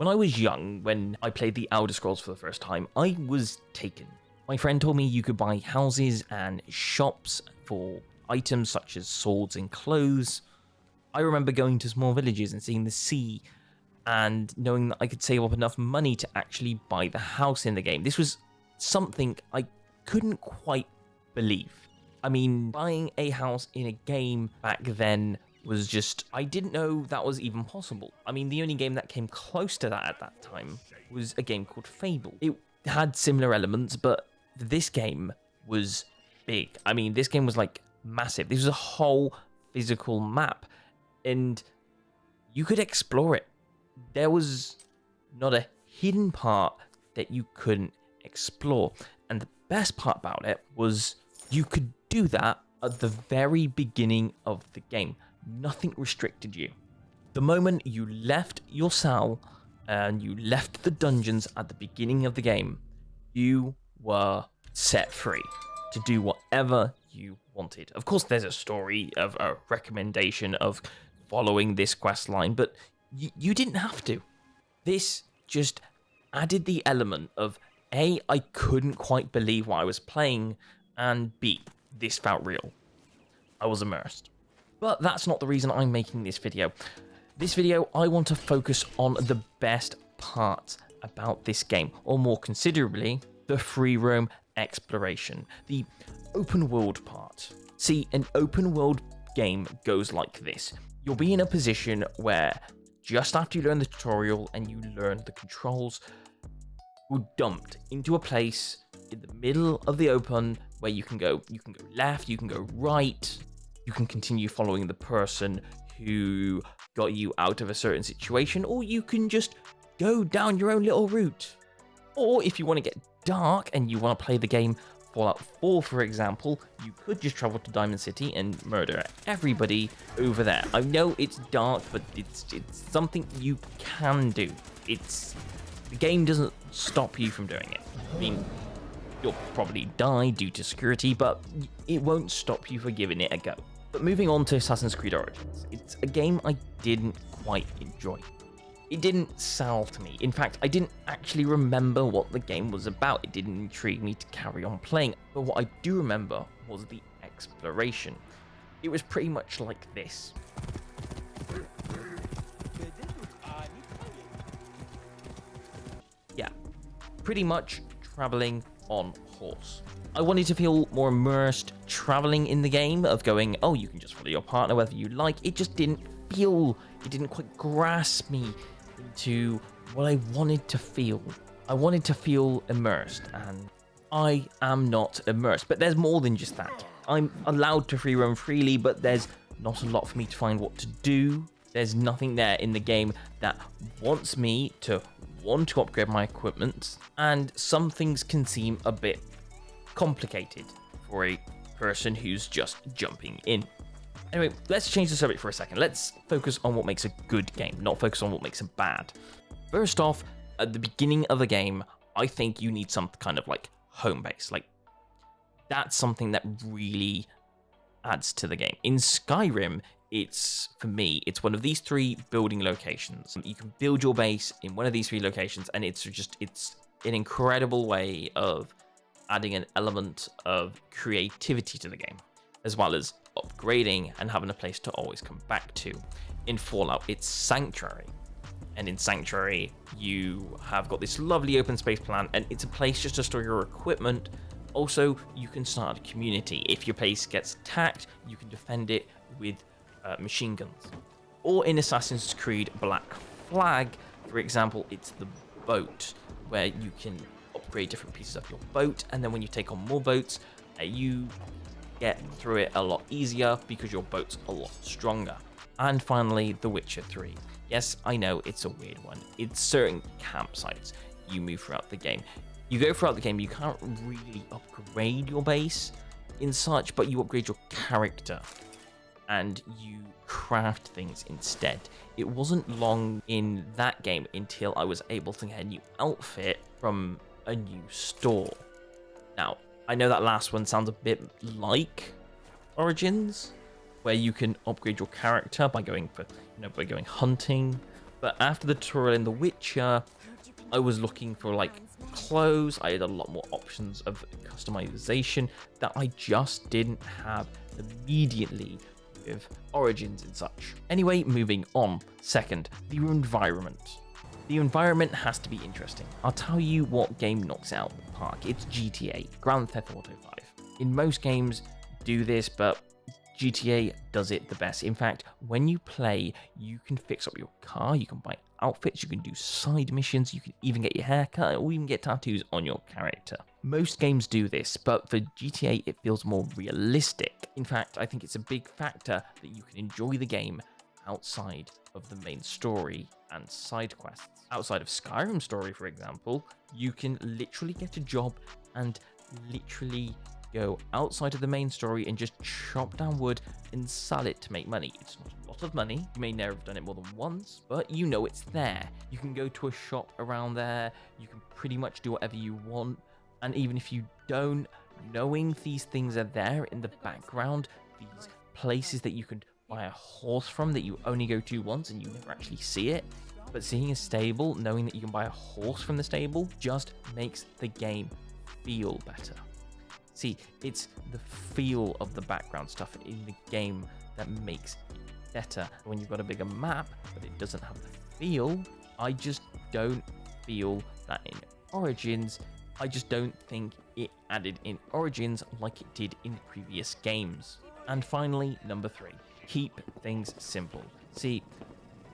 When I was young, when I played the Elder Scrolls for the first time, I was taken. My friend told me you could buy houses and shops for items such as swords and clothes. I remember going to small villages and seeing the sea and knowing that I could save up enough money to actually buy the house in the game. This was something I couldn't quite believe. I mean, buying a house in a game back then was just, I didn't know that was even possible. I mean, the only game that came close to that at that time was a game called Fable. It had similar elements, but this game was big. I mean, this game was like massive. This was a whole physical map, and you could explore it. There was not a hidden part that you couldn't explore. And the best part about it was you could do that at the very beginning of the game. Nothing restricted you. The moment you left your cell and you left the dungeons at the beginning of the game, you were set free to do whatever you wanted. Of course, there's a story of a recommendation of following this quest line, but you didn't have to. This just added the element of A, I couldn't quite believe what I was playing, and B, this felt real. I was immersed. But that's not the reason I'm making this video. This video, I want to focus on the best parts about this game, or more considerably, the free roam exploration, the open world part. See, an open world game goes like this. You'll be in a position where just after you learn the tutorial and you learn the controls, you're dumped into a place in the middle of the open where you can go left, you can go right, you can continue following the person who got you out of a certain situation, or you can just go down your own little route. Or if you want to get dark and you want to play the game Fallout 4, for example, you could just travel to Diamond City and murder everybody over there. I know it's dark, but it's something you can do. The game doesn't stop you from doing it. I mean, you'll probably die due to security, but it won't stop you from giving it a go. But moving on to Assassin's Creed Origins, it's a game I didn't quite enjoy. It didn't sell to me. In fact, I didn't actually remember what the game was about. It didn't intrigue me to carry on playing. But what I do remember was the exploration. It was pretty much like this. Yeah, pretty much traveling on horse. I wanted to feel more immersed traveling in the game, of going, oh, you can just follow your partner whether you like. It just didn't quite grasp me into what I wanted to feel. I wanted to feel immersed, and I am not immersed. But there's more than just that. I'm allowed to free roam freely, but there's not a lot for me to find what to do. There's nothing there in the game that wants me to want to upgrade my equipment, and some things can seem a bit complicated for a person who's just jumping in. Anyway, let's change the subject for a second. Let's focus on what makes a good game, not focus on what makes it bad. First off, at the beginning of the game, I think you need some kind of like home base. Like, that's something that really adds to the game. In Skyrim, for me, it's one of these three building locations. You can build your base in one of these three locations, and it's an incredible way of adding an element of creativity to the game, as well as upgrading and having a place to always come back to. In Fallout, it's Sanctuary. And in Sanctuary, you have got this lovely open space plan, and it's a place just to store your equipment. Also, you can start a community. If your place gets attacked, you can defend it with machine guns. Or in Assassin's Creed Black Flag, for example, it's the boat, where you can upgrade different pieces of your boat, and then when you take on more boats, you get through it a lot easier because your boat's a lot stronger. And finally, The Witcher 3. Yes, I know it's a weird one. It's certain campsites you move throughout the game. You go throughout the game, you can't really upgrade your base in such, but you upgrade your character and you craft things instead. It wasn't long in that game until I was able to get a new outfit from a new store. Now, I know that last one sounds a bit like Origins, where you can upgrade your character by going hunting, But after the tutorial in The Witcher, I was looking for like clothes. I had a lot more options of customization that I just didn't have immediately with Origins and such. Anyway, moving on. Second, the environment. The environment has to be interesting. I'll tell you what game knocks it out of the park. It's GTA, Grand Theft Auto 5. In most games do this, but GTA does it the best. In fact, when you play, you can fix up your car, you can buy outfits, you can do side missions, you can even get your hair cut, or even get tattoos on your character. Most games do this, but for GTA, it feels more realistic. In fact, I think it's a big factor that you can enjoy the game outside of the main story and side quests. Outside of Skyrim's story, for example, you can literally get a job and literally go outside of the main story and just chop down wood and sell it to make money. It's not a lot of money. You may never have done it more than once, but you know it's there. You can go to a shop around there. You can pretty much do whatever you want. And even if you don't, knowing these things are there in the background, these places that you could buy a horse from that you only go to once and you never actually see it, but seeing a stable, knowing that you can buy a horse from the stable, just makes the game feel better. See, it's the feel of the background stuff in the game that makes it better. When you've got a bigger map, but it doesn't have the feel, I just don't feel that in Origins. I just don't think it added in Origins like it did in previous games. And finally, number 3, keep things simple. See,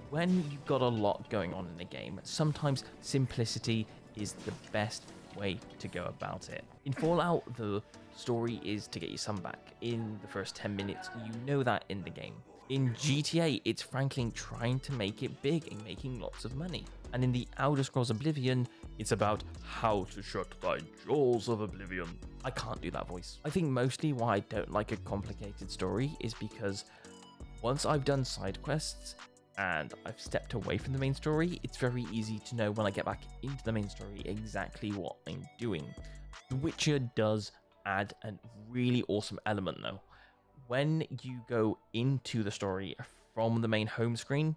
when you've got a lot going on in a game, sometimes simplicity is the best way to go about it. In Fallout, the story is to get your son back in the first 10 minutes. You know that in the game. In GTA, it's Franklin trying to make it big and making lots of money. And in the Elder Scrolls Oblivion, it's about how to shut thy jaws of oblivion. I can't do that voice. I think mostly why I don't like a complicated story is because once I've done side quests and I've stepped away from the main story, it's very easy to know when I get back into the main story exactly what I'm doing. The Witcher does add a really awesome element though. When you go into the story from the main home screen,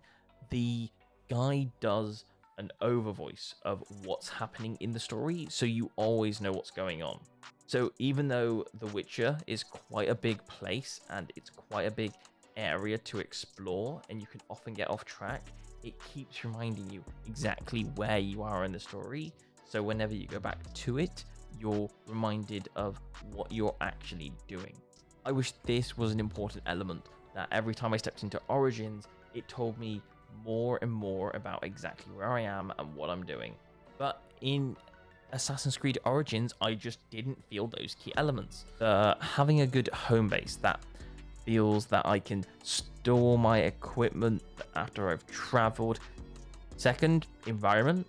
the guy does an overvoice of what's happening in the story, so you always know what's going on. So even though The Witcher is quite a big place and it's quite a big area to explore and you can often get off track, it keeps reminding you exactly where you are in the story, so whenever you go back to it, you're reminded of what you're actually doing. I wish this was an important element, that every time I stepped into Origins, it told me more and more about exactly where I am and what I'm doing. But in Assassin's Creed Origins, I just didn't feel those key elements. Having a good home base that feels that I can store my equipment after I've traveled. Second, environment.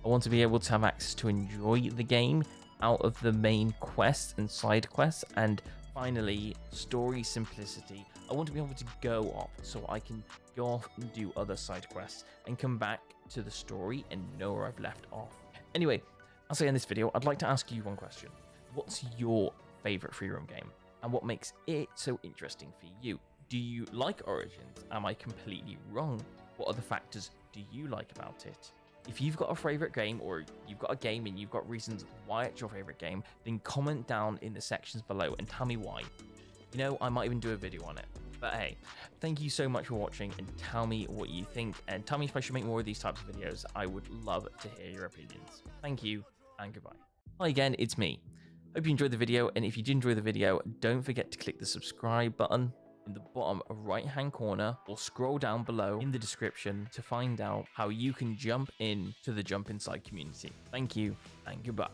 I want to be able to have access to enjoy the game out of the main quests and side quests. And finally, story simplicity. I want to be able to go off so I can go off and do other side quests and come back to the story and know where I've left off. Anyway, as I end this video, I'd like to ask you one question. What's your favorite free roam game? And what makes it so interesting for you? Do you like Origins? Am I completely wrong? What other factors do you like about it? If you've got a favorite game, or you've got a game and you've got reasons why it's your favorite game, then comment down in the sections below and tell me why. You know, I might even do a video on it. But hey, thank you so much for watching, and tell me what you think, and tell me if I should make more of these types of videos. I would love to hear your opinions. Thank you, and goodbye. Hi again, it's me. Hope you enjoyed the video, and if you did enjoy the video, don't forget to click the subscribe button in the bottom right hand corner, or scroll down below in the description to find out how you can jump in to the Jump Inside community. Thank you, and goodbye.